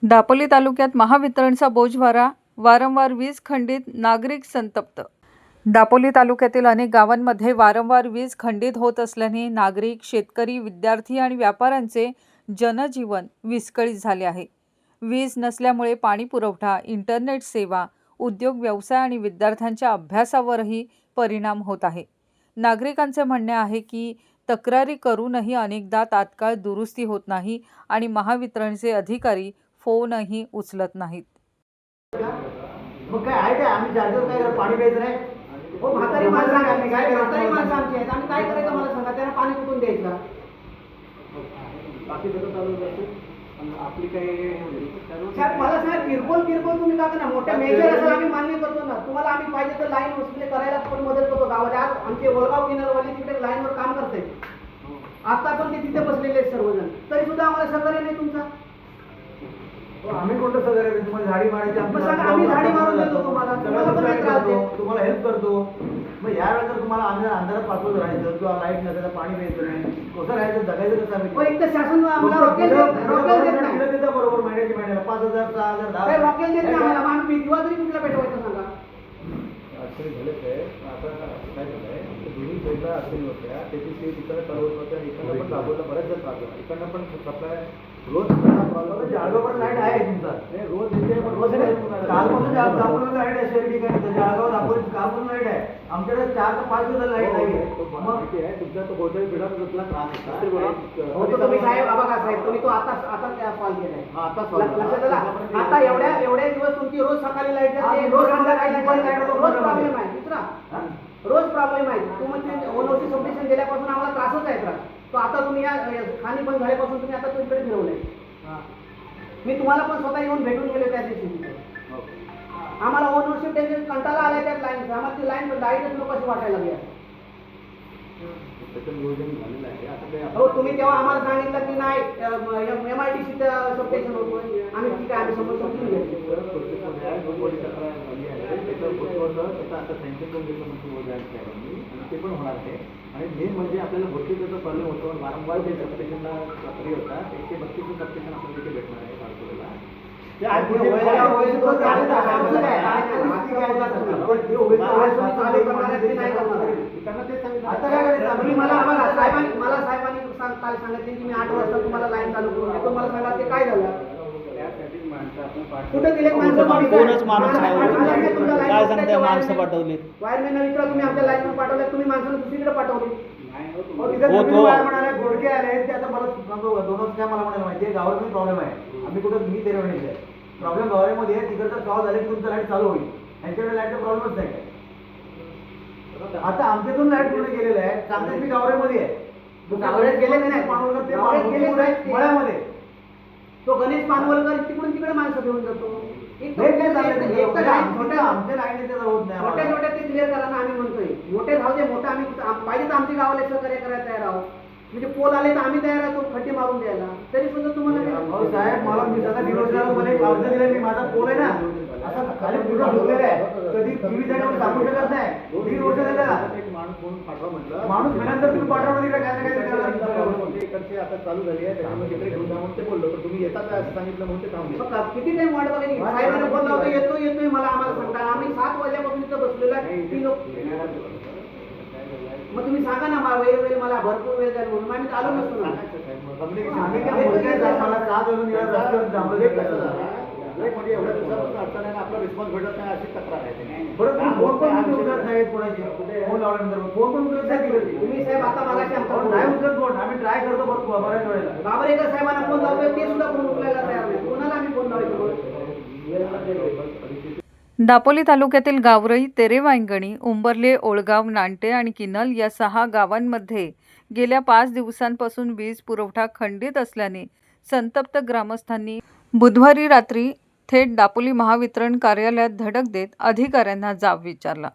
दापोली तालुक्यात महावितरणचा बोजवारा, वारंवार वीज खंडित, नागरिक संतप्त। दापोली तालुक्यातील अनेक गावांमध्ये वारंवार वीज खंडित होत असल्याने नागरिक, शेतकरी, विद्यार्थी आणि व्यापाऱ्यांचे जनजीवन विस्कळीत झाले आहे। वीज नसल्यामुळे पाणी पुरवठा, इंटरनेट सेवा, उद्योग व्यवसाय आणि विद्यार्थ्यांच्या अभ्यासावरही परिणाम होत आहे। नागरिकांचे म्हणणे आहे की तक्रारी करूनही अनेकदा तात्काळ दुरुस्ती होत नाही आणि महावितरणचे अधिकारी फोनही उचलत नाहीत। मग काय आहे काय आम्ही चार्जर काय पाणी प्यायचं नाही? हो म्हातारी माणसं आम्ही काय म्हातारी माणसं आमची आहेत, आम्ही काय करायचं मला सांगा, त्यांना पाणी कुठून द्यायचं? बाकी सगळं चालू असतं आपली काही साहेब मला सांगा, किरकोळ तुम्ही का ना मोठ्या मेजर असेल आम्ही मान्य करतो ना, तुम्हाला आम्ही पाहिजे तर लाईन वसुली करायला पण मदत करतो। गावात आज आमचे वळगाव किनारवाली तिकडे लाईनवर काम करते, आता पण ते तिथे बसलेले आहेत सर्वजण, तरी सुद्धा आम्हाला सहकार्य नाही तुमचा। आम्ही कोणतं सहकार्य करतो? तुम्हाला झाडी मारायची आम्ही झाडी मारून देतो तुम्हाला तुम्हाला हेल्प करतो। मग या वेळेला जर तुम्हाला आम्ही अंधारात पाठवत राहायचं किंवा लाईट नसेल, पाणी प्यायचं नाही, कसं राहायचं, जगायचं कसं आम्ही? एक तर शासन आम्हाला रॉकेल देत नाही बरोबर महिन्याची 5,000 6,000 10,000 रॉकेल देत नाही आम्हाला, आम्ही दिवा तरी कुठला पेटवायचं सांगा? झाले ते आता काय झालंय, दोन्ही पहिला असेल होत्या त्याची ते तिकडे चालवत होत्या, इकडनं पण दाबवलं बऱ्याच जण त्रास, इकडनं पण सप्लाय रोज जाळगाववर लाईट आहे तुमचा? रोज येते, रोज कालपासून दापोलीला लाईट आहे, शहरी ठिकाणी जाळगाव दापोली कालपासून लाईट आहे, आमच्याकडे 4 ते 5 दिवस लाईट नाही आहे। मग आहे तुमचा तो गोंधळ पिढा तुला त्रास होता तुम्ही साहेब बघा साहेब, तुम्ही तो आता कॉल केलाय, आता एवढ्या दिवस तुमची रोज सकाळी लाईट जाते, रोज संध्याकाळी लाईट, रोज प्रॉब्लेम आहे दुसरा, रोज प्रॉब्लेम आहे। तुम्ही ओनोसी सबस्टेशन गेल्यापासून आम्हाला त्रासच आहे त्रास, तो आता तुम्ही या खाणी बंद झाल्यापासून तुम्ही आता तुमच्याकडे फिरवलंय। मी तुम्हाला पण स्वतः येऊन भेटून गेले त्या दिवशी, आम्हाला ओनरशिप टेन्शन कंटाळा आलाय त्या लाईनचा, आम्हाला ती लाईन लाईटच नको अशी वाटायला लागली। हो तुम्ही तेव्हा आम्हाला सांगितलं की नाही MIDC सबस्टेशन होतो, आम्ही ठीक आहे आम्ही समोर समजून घेतो। ते पण होणार आहे आणि मेन म्हणजे आपल्याला भरतीचा प्रॉब्लेम होतो, वारंवार जे सबस्टेशनला सक्रिय होतात 132 सबस्टेशन आपल्याला तिथे भेटणार आहे पारकोला। मला साहेबांनी काल सांगितले की मी 8 वाजता तुम्हाला लाईन चालू करून देतो, मला सांगा ते काय झालं? कुठे गेले माणसं? कोणच माणूस नाही, काय सांगताय माणसं पाठवली? वायरमॅन विचारा तुम्ही आमच्या लाईनवर पाठवले, तुम्ही माणसाला दुसरीकडे पाठवली। घोडके आले ते आता मला दोनच काय मला म्हणायला माहिती आहे, गावात प्रॉब्लेम आहे, आम्ही कुठं मी तेरे म्हणायचं आहे प्रॉब्लेम गावामध्ये आहे, तिकडचा कॉल झाले की तुमचं लाईट चालू होईल, यांच्याकडे लाईटचा प्रॉब्लेमच नाही काय। आता आमच्यातून लाईट पूर्ण गेलेलं आहे, चांगल्यात मी गावऱ्यामध्ये आहे, गावऱ्यात गेले नाही, मळ्यामध्ये तो गणेश पानवलकर तिकडून तिकडे माणसं घेऊन जातो। आमच्या लाईनीचं होत नाही, छोट्या छोट्या ते क्लिअर करा ना, आम्ही म्हणतोय मोठे राहू दे, मोठं आम्ही पाहिजे तर आमच्या गावाला सहकार्य करायला तयार आहोत, म्हणजे पोल आले तर आम्ही तयार आहोत खड्डे मारून द्यायला, तरी सुद्धा तुम्हाला साहेब मला मी सगळं अर्ज दिले, मी माझा पोल आहे ना असा खाली पूर्ण झोपलेला आहे, कधी टीव्ही जाण्यावर सांगू शकत नाही, 1.5 वर्ष झालेला माणूस मेल्यानंतर तुम्ही पाठवा तिकडे काय काय इकडचे आता चालू झाली आहे, त्याच्यामध्ये तिकडे घेऊन जाऊन ते बोललो तर तुम्ही येतात असं सांगितलं म्हणून ते थांबले। किती टाइम वाट बघायची, साहेबांना फोन लावतो येतोय मला आम्हाला सांगता, आम्ही 7 वाजल्यापासून इथं बसलेलो आहे, ती लोक मग तुम्ही सांगा ना मला वेळ मला भरपूर वेळ जाईल म्हणून आम्ही आलो नसतो ना। आपला रिस्पॉन्स भेटत नाही अशी तक्रार आहे। फोन पण उचलत नाहीत कोणाची, फोन लावल्यानंतर फोन पण उचलत नाही तुम्ही साहेब आता मागाशी आमचा नाही उचलत फोन, आम्ही ट्राय करतो बऱ्याच वेळेला। बाबरेकर साहेबांना फोन लावतोय ते सुद्धा फोन उचलायला तयार नाही, कोणाला आम्ही फोन लावायचो? दापोली तालुक्यातील गावरई, तेरेवांगणी, उंबर्ले, ओळगाव, नांटे आणि किनल या 6 गावांमध्ये गेल्या 5 दिवसांपासून वीज पुरवठा खंडित असल्याने संतप्त ग्रामस्थांनी बुधवारी रात्री थेट दापोली महावितरण कार्यालयात धडक देत अधिकाऱ्यांना जाब विचारला।